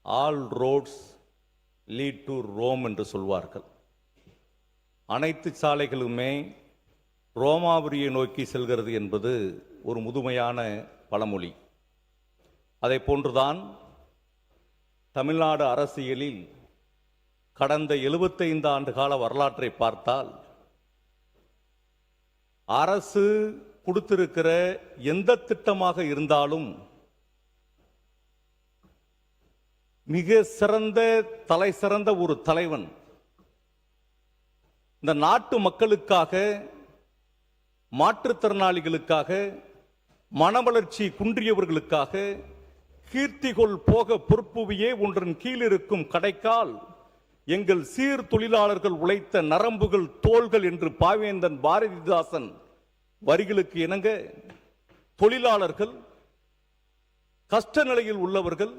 All roads lead to Rome என்று சொல்வார்கள். அனைத்து சாலைகளுமே ரோமாபுரியை நோக்கி செல்கிறது என்பது ஒரு முதுமையான பழமொழி. அதை போன்றுதான் தமிழ்நாடு அரசியலில் கடந்த 75 ஆண்டு கால வரலாற்றை பார்த்தால் அரசு கொடுத்திருக்கிற எந்த திட்டமாக இருந்தாலும் மிக சிறந்த தலை சிறந்த ஒரு தலைவன் இந்த நாட்டு மக்களுக்காக, மாற்றுத்திறனாளிகளுக்காக, மனவளர்ச்சி குன்றியவர்களுக்காக கீர்த்திகொள் போக பொறுப்புவியே ஒன்றன் கீழ் இருக்கும் கடைக்கால் எங்கள் சீர் தொழிலாளர்கள் உழைத்த நரம்புகள் தோள்கள் என்று பாவேந்தன் பாரதிதாசன் வரிகளுக்கு இணங்க தொழிலாளர்கள், கஷ்ட நிலையில் உள்ளவர்கள்,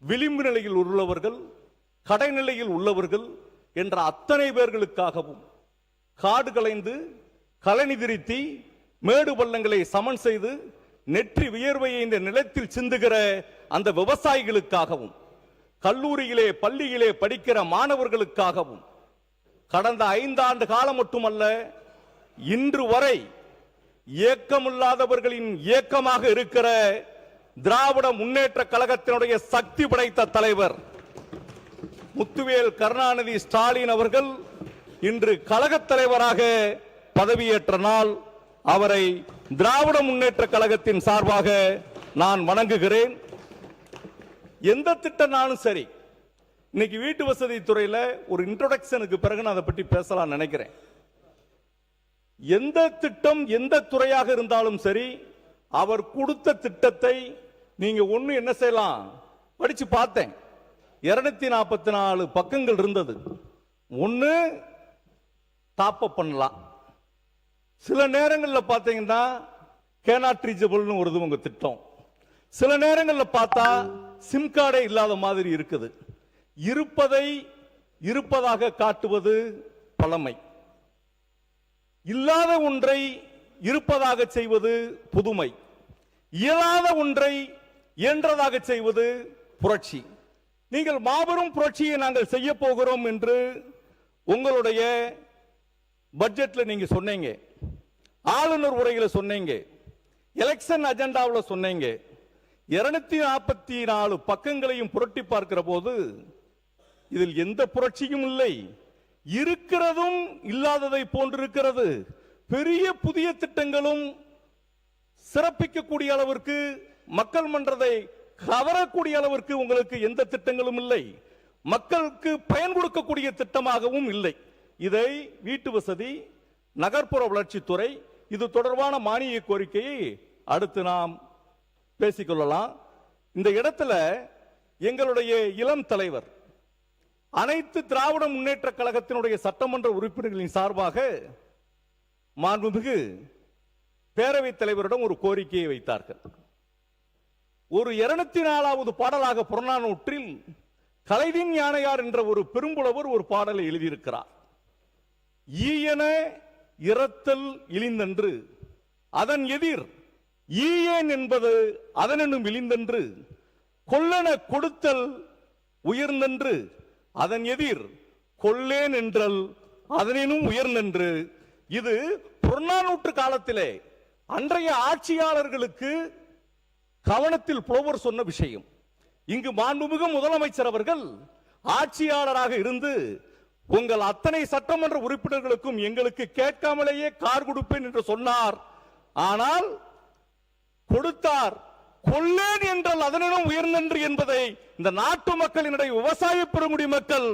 விளிம்பு நிலையில் உள்ளவர்கள், கடைநிலையில் உள்ளவர்கள் என்ற அத்தனை பேர்களுக்காகவும் காடு களைந்து கழனி திருத்தி மேடு பள்ளங்களை சமன் செய்து நெற்றி வியர்வையை இந்த நிலத்தில் சிந்துகிற அந்த விவசாயிகளுக்காகவும் கல்லூரியிலே பள்ளியிலே படிக்கிற மாணவர்களுக்காகவும் கடந்த 5 ஆண்டு காலம் மட்டுமல்ல இன்று வரை இயக்கமில்லாதவர்களின் இயக்கமாக இருக்கிற திராவிட முன்னேற்ற கழகத்தினுடைய சக்தி படைத்த தலைவர் முத்துவேல் கருணாநிதி ஸ்டாலின் அவர்கள் இன்று கழகத் தலைவராக பதவியேற்ற நாள் அவரை திராவிட முன்னேற்ற கழகத்தின் சார்பாக நான் வணங்குகிறேன். எந்த திட்டம்னாலும் சரி, இன்னைக்கு வீட்டு வசதி துறையில ஒரு இன்ட்ரோடக்ஷனுக்கு பிறகு நான் அதை பற்றி பேசலாம் நினைக்கிறேன். எந்த திட்டம் எந்த துறையாக இருந்தாலும் சரி, அவர் கொடுத்த திட்டத்தை நீங்க ஒண்ணு என்ன செய்யலாம், படிச்சு பார்த்தேன். 244 பக்கங்கள் இருந்தது. ஒண்ணு டாப் அப் பண்ணலாம். சில நேரங்களில் பார்த்தீங்கன்னா கேனாட் ரீச்சபிள்னு ஒரு உங்க திட்டம். சில நேரங்களில் பார்த்தா சிம் கார்டே இல்லாத மாதிரி இருக்குது. இருப்பதை இருப்பதாக காட்டுவது பழமை, இல்லாத ஒன்றை இருப்பதாக செய்வது புதுமை, இயலாத ஒன்றை இயன்றதாக செய்வது புரட்சி. நீங்கள் மாபெரும் புரட்சியை நாங்கள் செய்ய போகிறோம் என்று உங்களுடைய பட்ஜெட்ல நீங்க சொன்னீங்க, ஆளுநர் உரையில சொன்னீங்க, எலெக்ஷன் அஜெண்டாவில் சொன்னீங்க. 244 பக்கங்களையும் புரட்டி பார்க்கிற போது இதில் எந்த புரட்சியும் இல்லை, இருக்கிறதும் இல்லாததை போன்றிருக்கிறது. பெரிய புதிய திட்டங்களும் சிறப்பிக்கக்கூடிய அளவிற்கு மக்கள் மன்றத்தை கவரக்கூடிய அளவிற்கு உங்களுக்கு எந்த திட்டங்களும் இல்லை, மக்களுக்கு பயன் கொடுக்கக்கூடிய திட்டமாகவும் இல்லை. இதை வீட்டு வசதி, நகர்ப்புற வளர்ச்சித்துறை இது தொடர்பான மானிய கோரிக்கையை அடுத்து நாம் பேசிக்கொள்ளலாம். இந்த இடத்துல எங்களுடைய இளம் தலைவர் அனைத்து திராவிட முன்னேற்ற கழகத்தினுடைய சட்டமன்ற உறுப்பினர்களின் சார்பாக மாண்புமிகு பேரவைத் தலைவரிடம் ஒரு கோரிக்கையை வைத்தார்கள். ஒரு 204வது பாடலாக புறநானூற்றில் கலைவின் யானையார் என்ற ஒரு பெரும்புலவர் ஒரு பாடலை எழுதியிருக்கிறார். ஈயன இரத்தல் இழிந்தன்று அதன் எதிர் ஈயேன் என்பது அதனும் இழிந்தன்று கொல்லன கொடுத்தல் உயர்ந்தன்று அதன் எதிர் கொல்லேன் என்றல் அதனும் உயர்ந்தன்று. இது புறநானூற்று காலத்திலே அன்றைய ஆட்சியாளர்களுக்கு கவனத்தில் புலவர் சொன்ன விஷயம். இங்கு மாண்புமிகு முதலமைச்சர் அவர்கள் ஆட்சியாளராக இருந்து உங்கள் அத்தனை சட்டமன்ற உறுப்பினர்களுக்கும் எங்களுக்கு கேட்காமலேயே கார் கொடுப்பேன் என்று சொன்னார். ஆனால் கொடுத்தார். கொல்லேன் என்றால் அதனும் உயர்ந்தன்று என்பதை இந்த நாட்டு மக்களினுடைய விவசாய பெருங்குடி மக்கள்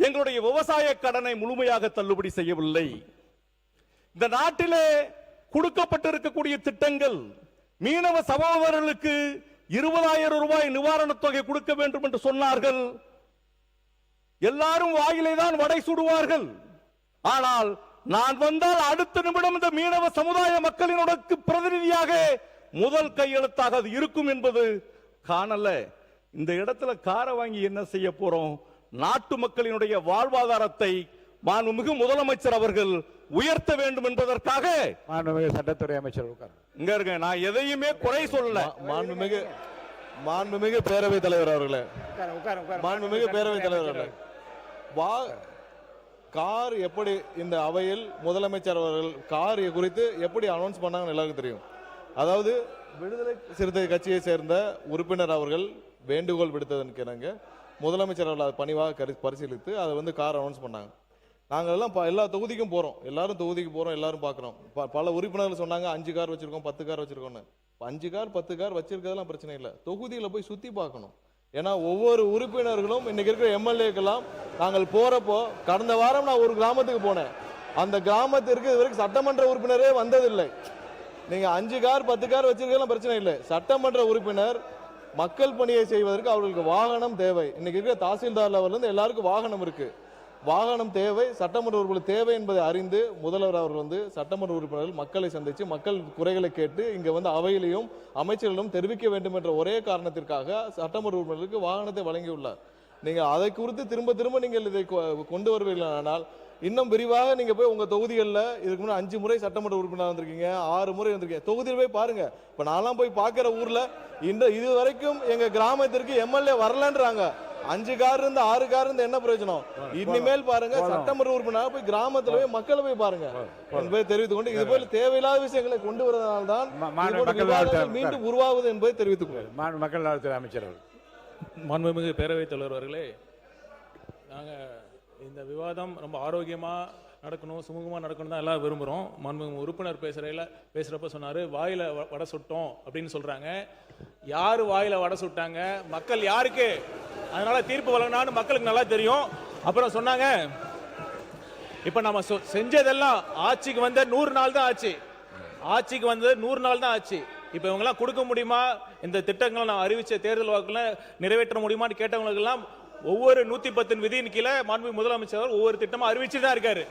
எங்களுடைய விவசாய கடனை முழுமையாக தள்ளுபடி செய்யவில்லை. இந்த நாட்டிலே கொடுக்கப்பட்டிருக்கக்கூடிய திட்டங்கள் மீனவ சகோதரர்களுக்கு 20,000 ரூபாய் நிவாரணத் தொகை கொடுக்க வேண்டும் என்று சொன்னார்கள். எல்லாரும் வாயிலே தான் வடை சுடுவார்கள். ஆனால் நான் வந்தால் அடுத்த நிமிடம் இந்த மீனவ சமுதாய மக்களினுடைய பிரதிநிதியாக முதல் கையெழுத்தாக அது இருக்கும் என்பது காணல. இந்த இடத்துல காரை வாங்கி என்ன செய்ய போறோம்? நாட்டு மக்களினுடைய வாழ்வாதாரத்தை மாண்புமிகு முதலமைச்சர் அவர்கள் உயர்த்த வேண்டும் என்பதற்காக மாண்புமிகு சட்டத்துறை அமைச்சர் இங்க இருக்க. நான் எதையுமே குறை சொல்லல. மாண்புமிகு மாண்புமிகு பேரவைத் தலைவர் அவர்களே, மாண்புமிகு பேரவைத் தலைவர் அவர்களே, கார் எப்படி இந்த அவையில் முதலமைச்சர் அவர்கள் கார் குறித்து எப்படி அனௌன்ஸ் பண்ணாங்கன்னு எல்லாருக்கும் தெரியும். அதாவது விடுதலை சிறுத்தை கட்சியை சேர்ந்த உறுப்பினர் அவர்கள் வேண்டுகோள் விடுத்ததற்கு இணங்க முதலமைச்சர் அவர்கள் அதை பணிவாக பரிசீலித்து அதை கார் அனௌன்ஸ் பண்ணாங்க. நாங்கள் எல்லாம் எல்லா தொகுதிக்கும் போகிறோம், எல்லாரும் தொகுதிக்கு போகிறோம், எல்லாரும் பார்க்குறோம். பல உறுப்பினர்கள் சொன்னாங்க 5 கார் வச்சிருக்கோம், 10 கார் வச்சிருக்கோம்னு. 5 கார் 10 கார் வச்சிருக்கிறதுலாம் பிரச்சனை இல்லை, தொகுதியில் போய் சுற்றி பார்க்கணும். ஏன்னா ஒவ்வொரு உறுப்பினர்களும் இன்னைக்கு இருக்கிற எம்எல்ஏக்கெல்லாம் நாங்கள் போறப்போ, கடந்த வாரம் நான் ஒரு கிராமத்துக்கு போனேன், அந்த கிராமத்திற்கு இது வரைக்கும் சட்டமன்ற உறுப்பினரே வந்ததில்லை. நீங்க 5 கார் 10 கார் வச்சிருக்கலாம் பிரச்சனை இல்லை, சட்டமன்ற உறுப்பினர் மக்கள் பணியை செய்வதற்கு அவர்களுக்கு வாகனம் தேவை. இன்னைக்கு இருக்கிற தாசில்தார் லெவல்ல இருந்து எல்லாருக்கும் வாகனம் இருக்கு, வாகனம் தேவை, சட்டமன்ற உறுப்பினர் தேவை என்பதை அறிந்து முதல்வர் அவர்கள் சட்டமன்ற உறுப்பினர்கள் மக்களை சந்தித்து மக்கள் குறைகளை கேட்டு இங்க அவையிலையும் அமைச்சர்களும் தெரிவிக்க வேண்டும் என்ற ஒரே காரணத்திற்காக சட்டமன்ற உறுப்பினர்களுக்கு வாகனத்தை வழங்கியுள்ளார். நீங்க அதை குறித்து திரும்ப திரும்ப நீங்கள் இதை கொண்டு வருவீர்களானால் இன்னும் விரிவாக நீங்க போய் உங்க தொகுதிகளில் இதுக்கு முன்னாடி 5 முறை சட்டமன்ற உறுப்பினர் வந்திருக்கீங்க, 6 முறை வந்திருக்கீங்க, தொகுதியில் போய் பாருங்க. இப்ப நான்லாம் போய் பார்க்கிற ஊர்ல இது வரைக்கும் எங்க கிராமத்திற்கு எம்எல்ஏ வரலன்றாங்க. 5 கார் இருந்து 6 கார் இருந்து என்ன பிரயோஜனம்? இனிமேல் பாருங்க, சட்டமன்ற உறுப்பினர் போய் கிராமத்துல போய் மக்களை போய் பாருங்க என்பதை தெரிவித்துக் கொண்டு, இது போல தேவையில்லாத விஷயங்களை கொண்டு வருவதால்தான் மீண்டும் உருவாகுது என்பதை தெரிவித்துக் கொள்கிறேன். மக்கள் நலத்துறை அமைச்சர் மாண்புமிகு பேரவைத் தலைவர் அவர்களே, நாங்கள் இந்த விவாதம் ரொம்ப ஆரோக்கியமாக நடக்கணும், சுமூகமாக நடக்கணும் தான் எல்லாம் விரும்புகிறோம். மாண்புமிகு உறுப்பினர் பேசுகிறப்ப சொன்னார் வாயில் வடை சுட்டோம் அப்படின்னு சொல்கிறாங்க. யார் வாயில் வடை சுட்டாங்க? மக்கள் யாருக்கு அதனால தீர்ப்பு வழங்கினான்னு மக்களுக்கு நல்லா தெரியும். அப்புறம் சொன்னாங்க இப்போ நம்ம செஞ்சதெல்லாம் ஆட்சிக்கு வந்த 100 நாள் தான் ஆச்சு, ஆட்சிக்கு வந்தது 100 நாள் தான் ஆச்சு. இப்போ இவங்கெல்லாம் கொடுக்க முடியுமா? இந்த திட்டங்களை நான் அறிவிச்ச தேர்தல் வாக்குல நிறைவேற்ற முடியுமான்னு கேட்டவங்களுக்கு எல்லாம் ஒவ்வொரு 110 விதியின் கீழே மாண்புமிகு முதலமைச்சர் ஒவ்வொரு திட்டமா அறிவிச்சு தான் இருக்காரு.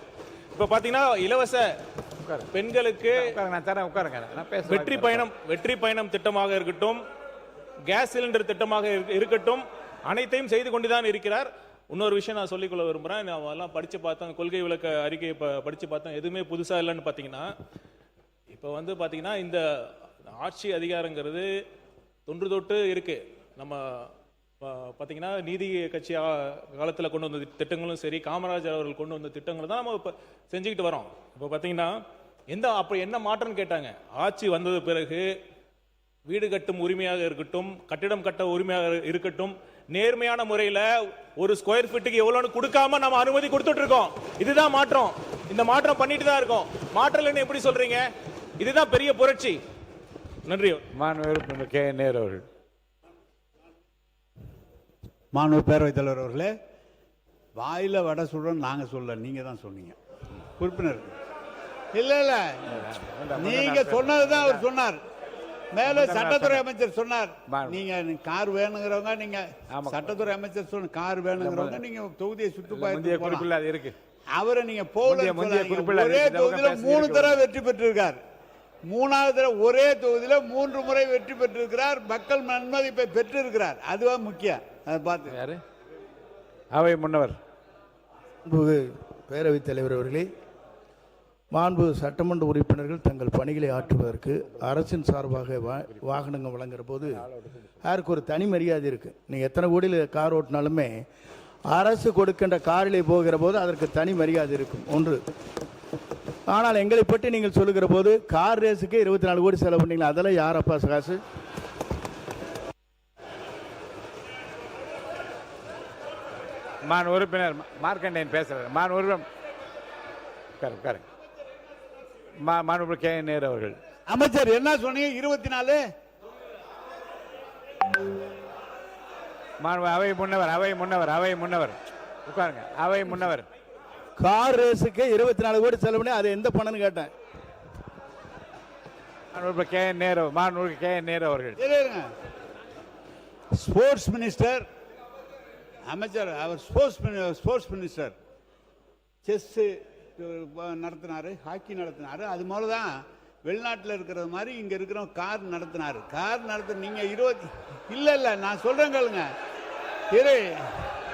இப்ப பாத்தீங்கன்னா இலவச பெண்களுக்கு வெற்றி பயணம் திட்டமாக இருக்கட்டும், கேஸ் சிலிண்டர் திட்டமாக இருக்கட்டும், அனைத்தையும் செய்து கொண்டுதான் இருக்கிறார். இன்னொரு விஷயம் நான் சொல்லிக்கொள்ள விரும்புறேன். நான் எல்லாம் படிச்சு பார்த்தோம், கொள்கை விளக்க அறிக்கையை படிச்சு பார்த்தோம், எதுவுமே புதுசா இல்லைன்னு பாத்தீங்கன்னா, இப்ப பாத்தீங்கன்னா இந்த ஆட்சி அதிகாரங்கிறது தொன்று தொட்டு இருக்கு. நம்ம பார்த்தீங்கன்னா நீதி கட்சி காலத்தில் கொண்டு வந்த திட்டங்களும் சரி, காமராஜர் அவர்கள் கொண்டு வந்த திட்டங்களும் தான் நம்ம இப்போ செஞ்சுக்கிட்டு வரோம். இப்போ பார்த்தீங்கன்னா அப்போ என்ன மாற்றம்னு கேட்டாங்க. ஆட்சி வந்தது பிறகு வீடு கட்டும் உரிமையாக இருக்கட்டும், கட்டிடம் கட்ட உரிமையாக இருக்கட்டும், நேர்மையான முறையில் ஒரு ஸ்கொயர் ஃபீட்டுக்கு எவ்வளோன்னு கொடுக்காம நம்ம அனுமதி கொடுத்துட்டு இருக்கோம். இதுதான் மாற்றம். இந்த மாற்றம் பண்ணிட்டு தான் இருக்கோம். மாற்றம் இல்லைன்னு எப்படி சொல்றீங்க? இதுதான் பெரிய புரட்சி. நன்றி. மாண்புமிகு கே நேரு அவர்கள். மாண்பு பேரவைத் தலைவர் அவர்களே, வாயில வடை சுடுறோம் நாங்க சொல்ல, நீங்க தான் சொன்னீங்க உறுப்பினர். இல்ல இல்ல, நீங்க சொன்னதுதான் அவர் சொன்னார். மேல சட்டத்துறை அமைச்சர் சொன்னார், நீங்க கார் வேணுங்கிறவங்க, நீங்க சட்டத்துறை அமைச்சர் சொன்ன கார் வேணுங்கிறவங்க நீங்க தொகுதியை சுற்றுப்பாடு இருக்கு. அவரை நீங்க போல ஒரே தொகுதியில 3 தடவை வெற்றி பெற்றிருக்கார். 3வது தடவை ஒரே தொகுதியில 3 முறை வெற்றி பெற்றிருக்கிறார். மக்கள் நன்மதிப்பை பெற்றிருக்கிறார். அதுவா முக்கியம். அதை பார்த்து யாரு? அவை முன்னவர். பேரவைத் தலைவர் அவர்களே, மாண்பு சட்டமன்ற உறுப்பினர்கள் தங்கள் பணிகளை ஆற்றுவதற்கு அரசின் சார்பாக வாகனங்கள் வழங்குற போது யாருக்கு ஒரு தனி மரியாதை இருக்கு. நீங்கள் எத்தனை கோடியில் கார் ஓட்டினாலுமே அரசு கொடுக்கின்ற காரிலே போகிற போது அதற்கு தனி மரியாதை இருக்கும் ஒன்று. ஆனால் எங்களை பற்றி நீங்கள் சொல்லுகிற போது கார் ரேஸுக்கு 24 கோடி செலவு பண்ணீங்களா? அதெல்லாம் யார் அப்பா காசு? மான் உறுப்பினர் மார்க்கண்டேயன் பேசுறாரு. மான் உறுப்பினர் மாண்புமிகு கே நேரு அவர்கள். அமைச்சர் என்ன சொன்னீங்க? 24 அவை முன்னவர், அவை முன்னவர், அவை முன்னவர் உட்காருங்க. அவை முன்னவர். கார் ரேஸுக்கு 24 கோடி செலவு பண்ணி அது எந்த பணம்னு கேட்டேன். கே நேரு, மாண்புமிகு கே நேரு அவர்கள். ஸ்போர்ட்ஸ் மினிஸ்டர் அமைச்சர், அவர் ஸ்போர்ட்ஸ் மினிஸ்டர் செஸ் நடத்தினாரு, ஹாக்கி நடத்தினாரு. அது மாதிரி தான் வெளிநாட்டில் இருக்கிறது மாதிரி இங்க இருக்கிற கார் நடத்தினாரு. கார் நடத்த நீங்க 20 இல்ல நான் சொல்றேன் கேளுங்க.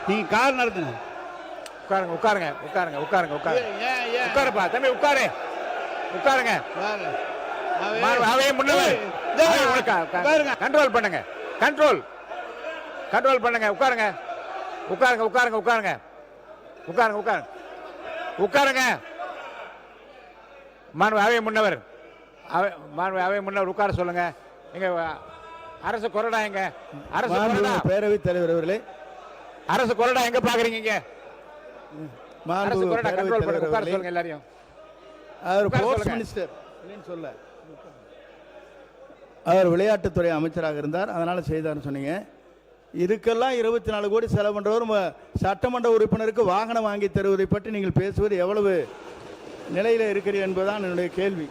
நீங்க கார் நடத்தின உட்காருங்க உட்காருங்க உட்காருங்க உட்காருங்க உட்காருங்க உட்காருப்பா தம்பி உட்காரு உட்காருங்க. அவை முன்னவர் கண்ட்ரோல் பண்ணுங்க. கண்ட்ரோல் கண்ட்ரோல் பண்ணுங்க. உட்காருங்க உட்காருங்க உட்காருங்க உட்காருங்க உட்காருங்க உட்காருங்க உட்காருங்க. மாண்பு அவை முன்னவர் மாண்பு அவை முன்னவர் உட்கார சொல்லுங்க. எங்க அரசு கொறடா எங்க? அரசு கொறடா. பேரவைத் தலைவர் அவர்களே, அரசு கொறடா எங்க பாக்குறீங்க? இங்க அரசு கொறடா கண்ட்ரோல் பண்ணுங்க. உட்கார அவர்களே, சொல்லுங்க எல்லாரையும். அவர் உட்கார ஸ்போர்ட்ஸ் சொல்லுங்க. மினிஸ்டர் இல்லைன்னு சொல்ல, அவர் விளையாட்டுத்துறை அமைச்சராக இருந்தார், அதனால செய்தார்னு சொன்னீங்க. இதுக்கெல்லாம் 24 கோடி செலவு பண்றவர் சட்டமன்ற உறுப்பினருக்கு வாகனம் வாங்கி தருவதை பற்றி நீங்கள் பேசுவது எவ்வளவு நிலையில இருக்கிறீர்கள் என்பதுதான் என்னுடைய கேள்வி.